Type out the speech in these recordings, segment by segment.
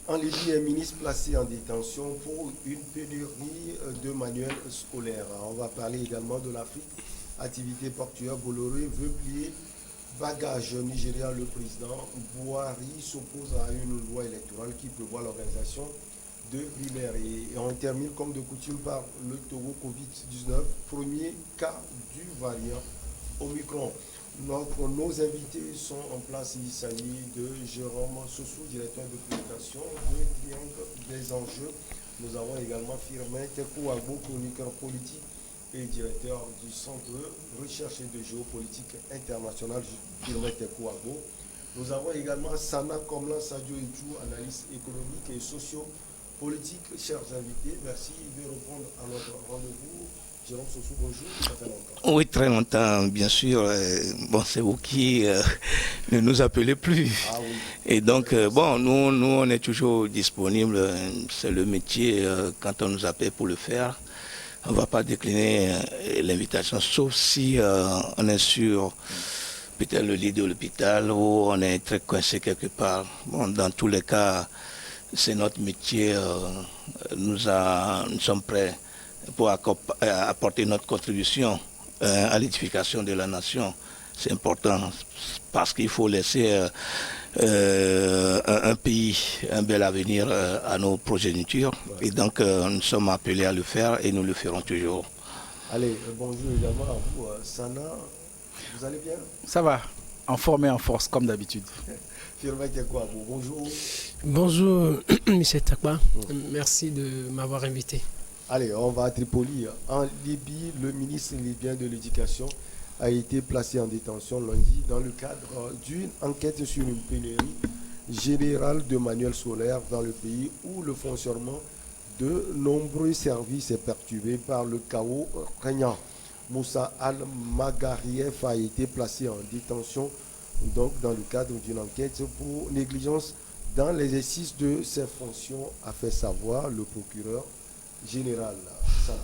En Libye, un ministre placé en détention pour une pénurie de manuels scolaires. On va parler également de l'Afrique. Activité portuaire, Bolloré veut plier bagage nigérian. Le président Buhari s'oppose à une loi électorale qui prévoit l'organisation de primaires. Et on termine comme de coutume par le Togo Covid-19, premier cas du variant Omicron. Nos invités sont en place. Il s'agit de Jérôme Sossou, directeur de publication de Triangle des enjeux. Nous avons également Firmin Tekouagbo, chroniqueur politique et directeur du Centre de recherche et de géopolitique internationale, Firmin Tekouagbo. Nous avons également Sana Komlan Sadio Etou, analyste économique et socio-politique. Chers invités, merci de répondre à notre rendez-vous. Jérôme Sossou, bonjour, ça fait longtemps. Oui, très longtemps, bien sûr. Bon, c'est vous qui ne nous appelez plus. Ah oui. Et donc, bon, nous, on est toujours disponibles. C'est le métier, quand on nous appelle pour le faire. On ne va pas décliner l'invitation, sauf si on est sur peut-être le lit de l'hôpital ou on est très coincé quelque part. Bon, dans tous les cas, c'est notre métier. Nous sommes prêts pour apporter notre contribution à l'édification de la nation. C'est important parce qu'il faut laisser un pays, un bel avenir à nos progénitures. Et donc nous sommes appelés à le faire et nous le ferons toujours. Allez, bonjour également à vous. Sana, vous allez bien? Ça va, en forme et en force, comme d'habitude. Firmin Tekouagbo, bonjour. Bonjour, M. Takba. Merci de m'avoir invité. Allez, on va à Tripoli. En Libye, le ministre libyen de l'Éducation a été placé en détention lundi dans le cadre d'une enquête sur une pénurie générale de manuels scolaires dans le pays où le fonctionnement de nombreux services est perturbé par le chaos régnant. Moussa Al-Magarief a été placé en détention donc dans le cadre d'une enquête pour négligence dans l'exercice de ses fonctions, a fait savoir le procureur général. Ça.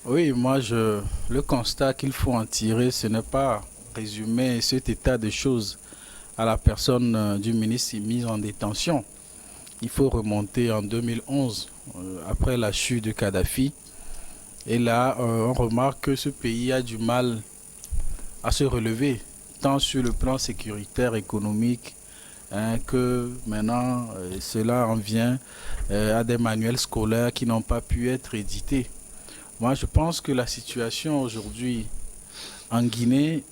Oui, moi, le constat qu'il faut en tirer, ce n'est pas résumer cet état de choses à la personne du ministre mis en détention. Il faut remonter en 2011, après la chute de Kadhafi. Et là, on remarque que ce pays a du mal à se relever, tant sur le plan sécuritaire, économique, que maintenant, cela en vient à des manuels scolaires qui n'ont pas pu être édités. Moi, je pense que la situation aujourd'hui en Guinée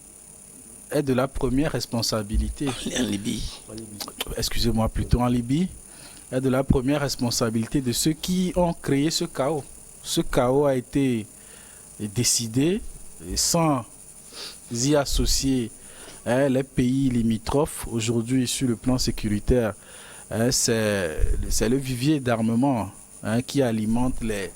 est de la première responsabilité. En Libye. Excusez-moi, plutôt en Libye, est de la première responsabilité de ceux qui ont créé ce chaos. Ce chaos a été décidé sans y associer les pays limitrophes. Aujourd'hui, sur le plan sécuritaire, c'est le vivier d'armement qui alimente les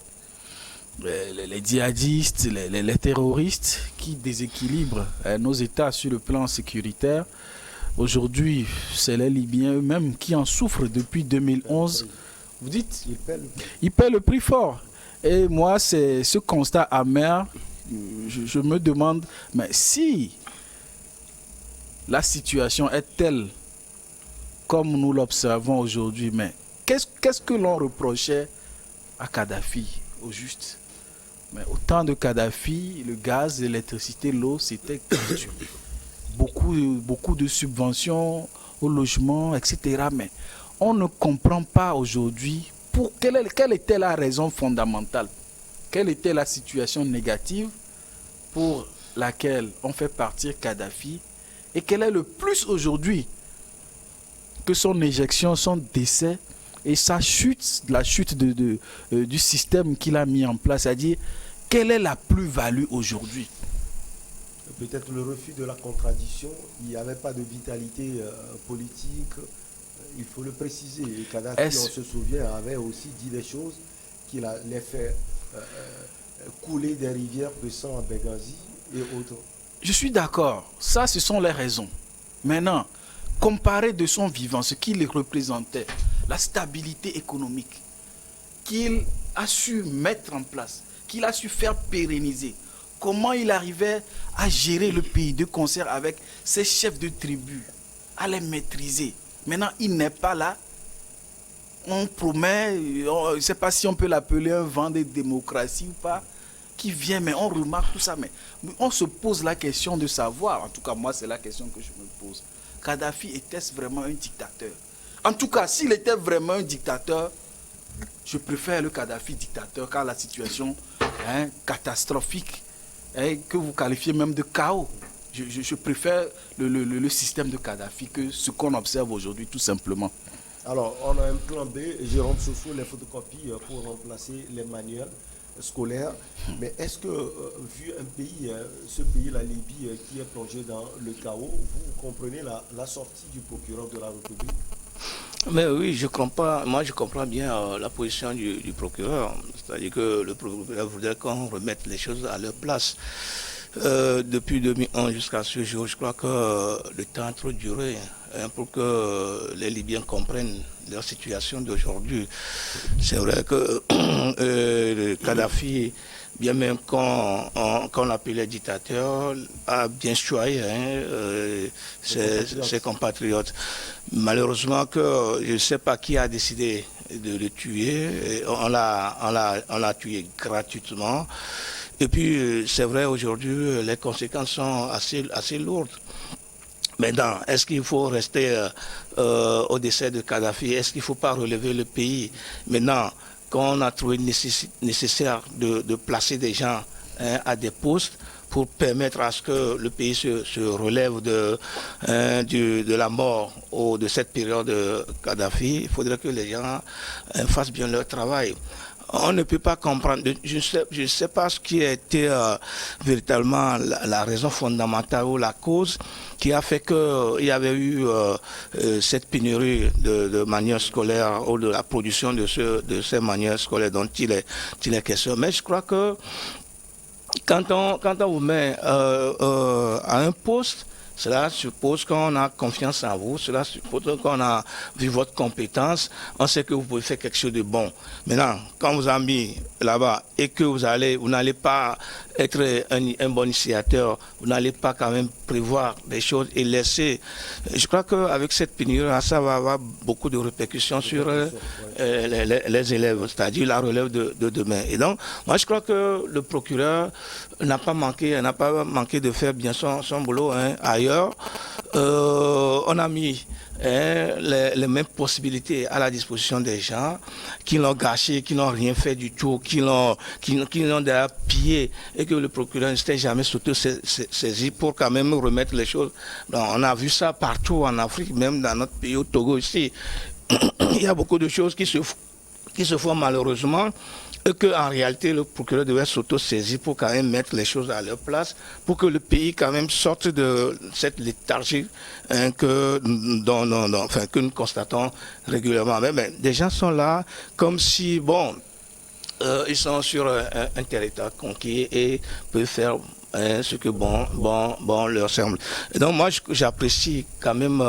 djihadistes, les terroristes qui déséquilibrent nos États sur le plan sécuritaire. Aujourd'hui, c'est les Libyens eux-mêmes qui en souffrent depuis 2011. Vous dites, ils paient le prix fort. Et moi, c'est ce constat amer. Je me demande, mais si la situation est telle comme nous l'observons aujourd'hui, mais qu'est-ce que l'on reprochait à Kadhafi au juste? Mais au temps de Kadhafi, le gaz, l'électricité, l'eau, c'était gratuit. Beaucoup de subventions au logement, etc. Mais on ne comprend pas aujourd'hui quelle était la raison fondamentale, quelle était la situation négative pour laquelle on fait partir Kadhafi et quel est le plus aujourd'hui que son éjection, son décès et sa chute, la chute du système qu'il a mis en place, c'est-à-dire quelle est la plus-value aujourd'hui? Peut-être le refus de la contradiction, il n'y avait pas de vitalité politique, il faut le préciser. Et Kadhafi, on se souvient, avait aussi dit des choses qu'il allait faire couler des rivières de sang à Benghazi et autres. Je suis d'accord, ça ce sont les raisons. Maintenant, comparé de son vivant, ce qu'il représentait, la stabilité économique qu'il a su mettre en place, qu'il a su faire pérenniser, comment il arrivait à gérer le pays de concert avec ses chefs de tribu, à les maîtriser. Maintenant, il n'est pas là. on promet, je ne sais pas si on peut l'appeler un vent de démocratie ou pas, qui vient, mais on remarque tout ça. Mais on se pose la question de savoir, en tout cas moi c'est la question que je me pose. Kadhafi était-ce vraiment un dictateur? En tout cas, s'il était vraiment un dictateur, je préfère le Kadhafi dictateur car la situation catastrophique que vous qualifiez même de chaos. Je préfère le système de Kadhafi que ce qu'on observe aujourd'hui tout simplement. Alors, on a un plan B, Jérôme Sossou, les photocopies pour remplacer les manuels scolaires. Mais est-ce que, vu un pays, ce pays, la Libye, qui est plongé dans le chaos, vous comprenez la sortie du procureur de la République? Mais oui, je comprends bien la position du procureur. C'est-à-dire que le procureur voudrait qu'on remette les choses à leur place. Depuis 2011 jusqu'à ce jour, je crois que le temps a trop duré pour que les Libyens comprennent leur situation d'aujourd'hui. C'est vrai que le Kadhafi, bien même qu'on appelait dictateur, a bien choisi ses compatriotes. Malheureusement, je ne sais pas qui a décidé de le tuer. On l'a tué gratuitement. Et puis, c'est vrai, aujourd'hui, les conséquences sont assez lourdes. Maintenant, est-ce qu'il faut rester au décès de Kadhafi? Est-ce qu'il ne faut pas relever le pays? Maintenant, qu'on a trouvé nécessaire de placer des gens à des postes pour permettre à ce que le pays se relève de la mort ou de cette période de Kadhafi, il faudrait que les gens fassent bien leur travail. On ne peut pas comprendre, je ne sais pas ce qui a été véritablement la raison fondamentale ou la cause qui a fait qu'il y avait eu cette pénurie de manuels scolaires ou de la production de ces manuels scolaires dont il est question. Mais je crois que quand on vous met à un poste, cela suppose qu'on a confiance en vous, cela suppose qu'on a vu votre compétence, on sait que vous pouvez faire quelque chose de bon. Maintenant, quand vous avez mis là-bas et que vous n'allez pas être un bon initiateur, vous n'allez pas quand même prévoir des choses et laisser. Je crois qu'avec cette pénurie, ça va avoir beaucoup de répercussions sur les élèves, c'est-à-dire la relève de demain. Et donc, moi je crois que le procureur n'a pas manqué de faire bien son boulot ailleurs. On a mis les mêmes possibilités à la disposition des gens qui l'ont gâché, qui n'ont rien fait du tout, qui l'ont d'ailleurs pillé et que le procureur ne s'était jamais saisi pour quand même remettre les choses. Donc, on a vu ça partout en Afrique, même dans notre pays, au Togo ici. Il y a beaucoup de choses qui se font malheureusement et qu'en réalité le procureur devait s'auto-saisir pour quand même mettre les choses à leur place, pour que le pays quand même sorte de cette léthargie que nous constatons régulièrement. Mais des gens sont là comme si, ils sont sur un territoire conquis et peuvent faire ce que bon leur semble. Et donc moi j'apprécie quand même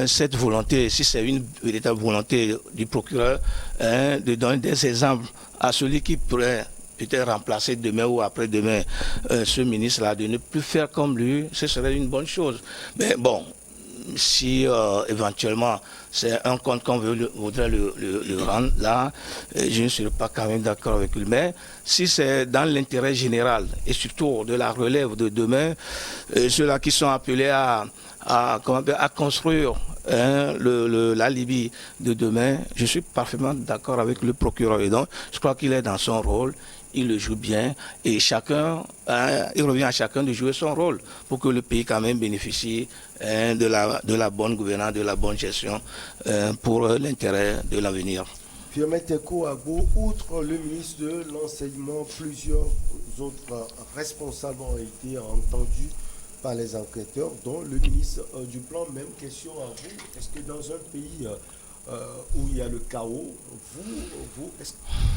cette volonté, si c'est une véritable volonté du procureur, de donner des exemples à celui qui pourrait peut-être remplacer demain ou après-demain ce ministre-là, de ne plus faire comme lui, ce serait une bonne chose. Mais bon, si éventuellement c'est un compte qu'on voudrait le rendre là, je ne serais pas quand même d'accord avec lui. Mais si c'est dans l'intérêt général et surtout de la relève de demain, ceux-là qui sont appelés à construire la Libye de demain, je suis parfaitement d'accord avec le procureur. Et donc, je crois qu'il est dans son rôle. Il le joue bien et il revient à chacun de jouer son rôle pour que le pays quand même bénéficie de la bonne gouvernance, de la bonne gestion pour l'intérêt de l'avenir. Fiameteko Agbo, outre le ministre de l'Enseignement, plusieurs autres responsables ont été entendus par les enquêteurs, dont le ministre du Plan. Même question à vous, est-ce que dans un pays où il y a le chaos,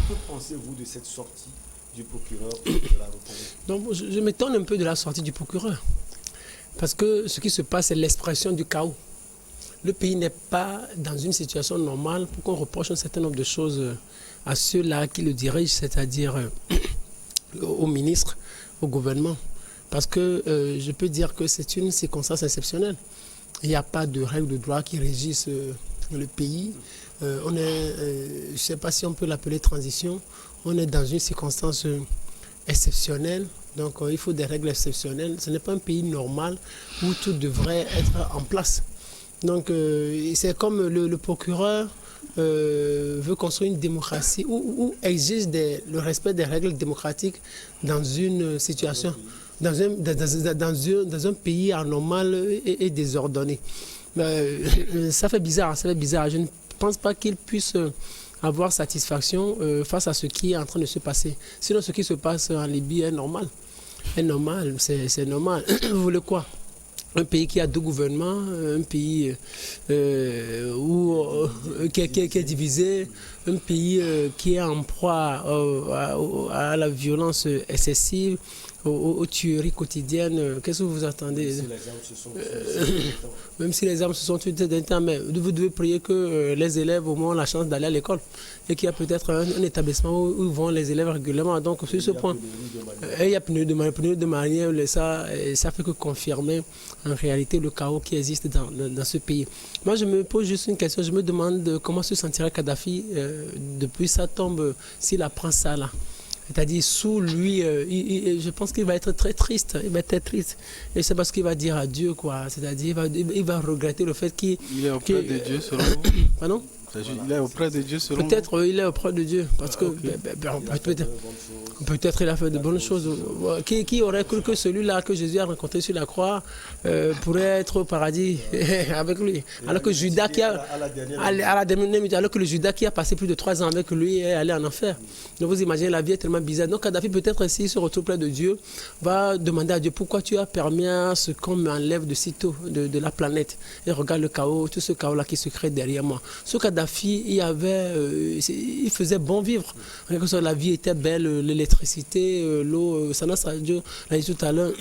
que pensez-vous de cette sortie du procureur de la République? Donc, je m'étonne un peu de la sortie du procureur. Parce que ce qui se passe, c'est l'expression du chaos. Le pays n'est pas dans une situation normale pour qu'on reproche un certain nombre de choses à ceux-là qui le dirigent, c'est-à-dire au ministre, au gouvernement. Parce que je peux dire que c'est une circonstance exceptionnelle. Il n'y a pas de règles de droit qui régissent le pays on est, je ne sais pas si on peut l'appeler transition, on est dans une circonstance exceptionnelle. Donc il faut des règles exceptionnelles. Ce n'est pas un pays normal où tout devrait être en place. Donc c'est comme le procureur veut construire une démocratie ou exige le respect des règles démocratiques dans une situation, dans un pays anormal et désordonné. Ça fait bizarre, ça fait bizarre. Je ne pense pas qu'il puisse avoir satisfaction face à ce qui est en train de se passer. Sinon, ce qui se passe en Libye est normal. C'est normal, c'est normal. Vous voulez quoi? Un pays qui a deux gouvernements, un pays qui est divisé, un pays qui est en proie à la violence excessive, aux tueries quotidiennes. Qu'est-ce que vous attendez? Même si les armes se sont tuées d'un temps, mais vous devez prier que les élèves au moins ont la chance d'aller à l'école et qu'il y a peut-être un établissement où vont les élèves régulièrement. Donc sur ce point, il y a pénurie de manière, ça fait que confirmer en réalité le chaos qui existe dans ce pays. Moi je me pose juste une question, je me demande comment se sentirait Kadhafi depuis sa tombe s'il apprend ça là. C'est-à-dire, sous lui, je pense qu'il va être très triste. Il va être très triste. Et c'est parce qu'il va dire adieu, quoi. C'est-à-dire, il va regretter le fait qu'il... Il est auprès de Dieu, selon vous? Pardon? Il est auprès de Dieu, selon vous? Peut-être il est auprès de Dieu. Parce que peut-être il a fait de bonnes choses. Qui aurait cru que celui-là que Jésus a rencontré sur la croix pourrait être au paradis avec lui? Alors que Judas qui a... À la dernière minute, alors que le Judas qui a passé plus de 3 ans avec lui est allé en enfer. Donc vous imaginez, la vie est tellement bizarre. Donc Kadhafi, peut-être s'il se retrouve près de Dieu, va demander à Dieu pourquoi tu as permis à ce qu'on m'enlève de sitôt de la planète. Et regarde le chaos, tout ce chaos-là qui se crée derrière moi. Ce Kadhafi, il faisait bon vivre. La vie était belle, l'électricité, l'eau, Sanas Radio l'a dit tout à l'heure,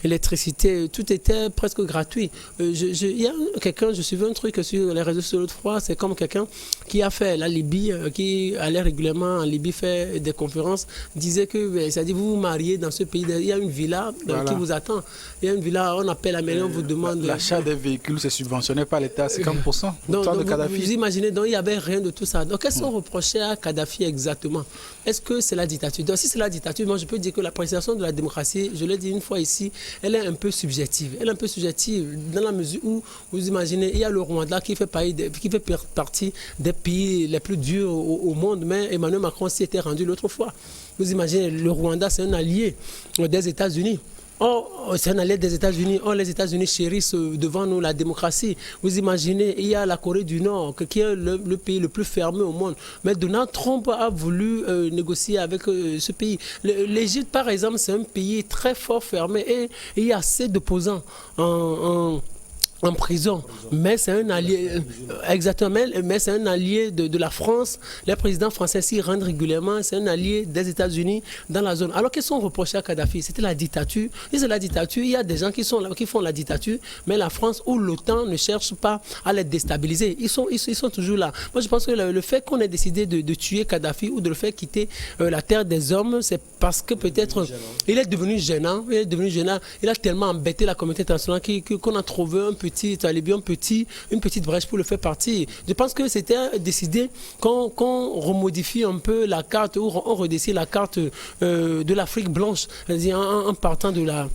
l'électricité, tout était presque gratuit. Il y a quelqu'un, je suivais un truc sur les réseaux sociaux l'autre fois, c'est comme quelqu'un qui a fait la Libye, qui allait régulièrement en Libye faire des conférences, disait que, c'est-à-dire vous vous mariez dans ce pays, il y a une villa qui vous attend. Il y a une villa, on appelle la mairie, on vous demande... L'achat des véhicules, c'est subventionné par l'État à 50%. Donc vous imaginez, donc il n'y avait rien de tout ça. Donc qu'est-ce qu'on reprochait à Kadhafi exactement? Est-ce que c'est la dictature? Donc si c'est la dictature, moi je peux dire que l'appréciation de la démocratie, je l'ai dit une fois ici, elle est un peu subjective. Elle est un peu subjective dans la mesure où, vous imaginez, il y a le Rwanda qui fait partie des pays les plus durs au monde, mais Emmanuel Macron s'y était rendu l'autre fois. Vous imaginez, le Rwanda, c'est un allié des États-Unis. C'est un allié des États-Unis. Les États-Unis chérissent devant nous la démocratie. Vous imaginez, il y a la Corée du Nord, qui est le pays le plus fermé au monde. Mais Donald Trump a voulu négocier avec ce pays. L'Égypte, par exemple, c'est un pays très fort fermé et il y a assez d'opposants en prison, mais c'est un allié, exactement, mais c'est un allié de la France. Les présidents français s'y rendent régulièrement, c'est un allié des États-Unis dans la zone. Alors qu'est-ce qu'on reprochait à Kadhafi? C'était la dictature. Et c'est la dictature, il y a des gens qui font la dictature, mais la France ou l'OTAN ne cherche pas à les déstabiliser. Ils sont toujours là. Moi, je pense que le fait qu'on ait décidé de tuer Kadhafi ou de le faire quitter la terre des hommes, c'est parce que peut-être il est devenu gênant. Il a tellement embêté la communauté internationale qu'on a trouvé un petit une petite brèche pour le faire partir. Je pense que c'était décidé qu'on remodifie un peu la carte, ou on redessine la carte de l'Afrique blanche, c'est-à-dire en partant de la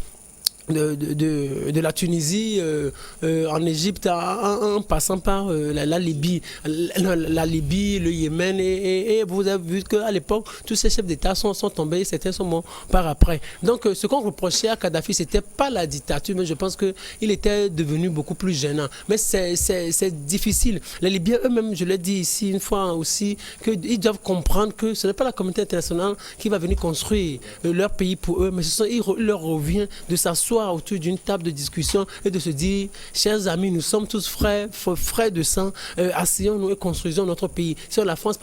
Tunisie, en Égypte, en passant par la Libye, le Yémen, et vous avez vu qu'à l'époque, tous ces chefs d'État sont tombés, certains sont morts par après. Donc, ce qu'on reprochait à Kadhafi, c'était pas la dictature, mais je pense qu'il était devenu beaucoup plus gênant. Mais c'est difficile. Les Libyens eux-mêmes, je l'ai dit ici une fois aussi, qu'ils doivent comprendre que ce n'est pas la communauté internationale qui va venir construire leur pays pour eux, mais il leur revient de s'asseoir autour d'une table de discussion et de se dire, chers amis, nous sommes tous frères de sang, asseyons-nous et construisons notre pays. Si la France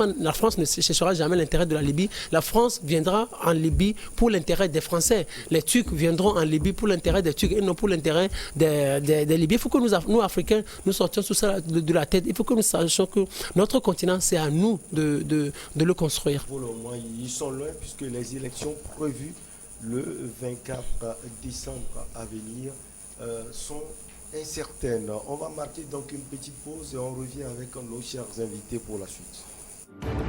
ne cherchera jamais l'intérêt de la Libye, la France viendra en Libye pour l'intérêt des Français. Les Turcs viendront en Libye pour l'intérêt des Turcs et non pour l'intérêt des Libyens. Il faut que nous, Africains, nous sortions tout ça de la tête. Il faut que nous sachions que notre continent, c'est à nous de le construire. Pour le moment, ils sont loin puisque les élections prévues le 24 décembre à venir sont incertaine. On va marquer donc une petite pause et on revient avec nos chers invités pour la suite.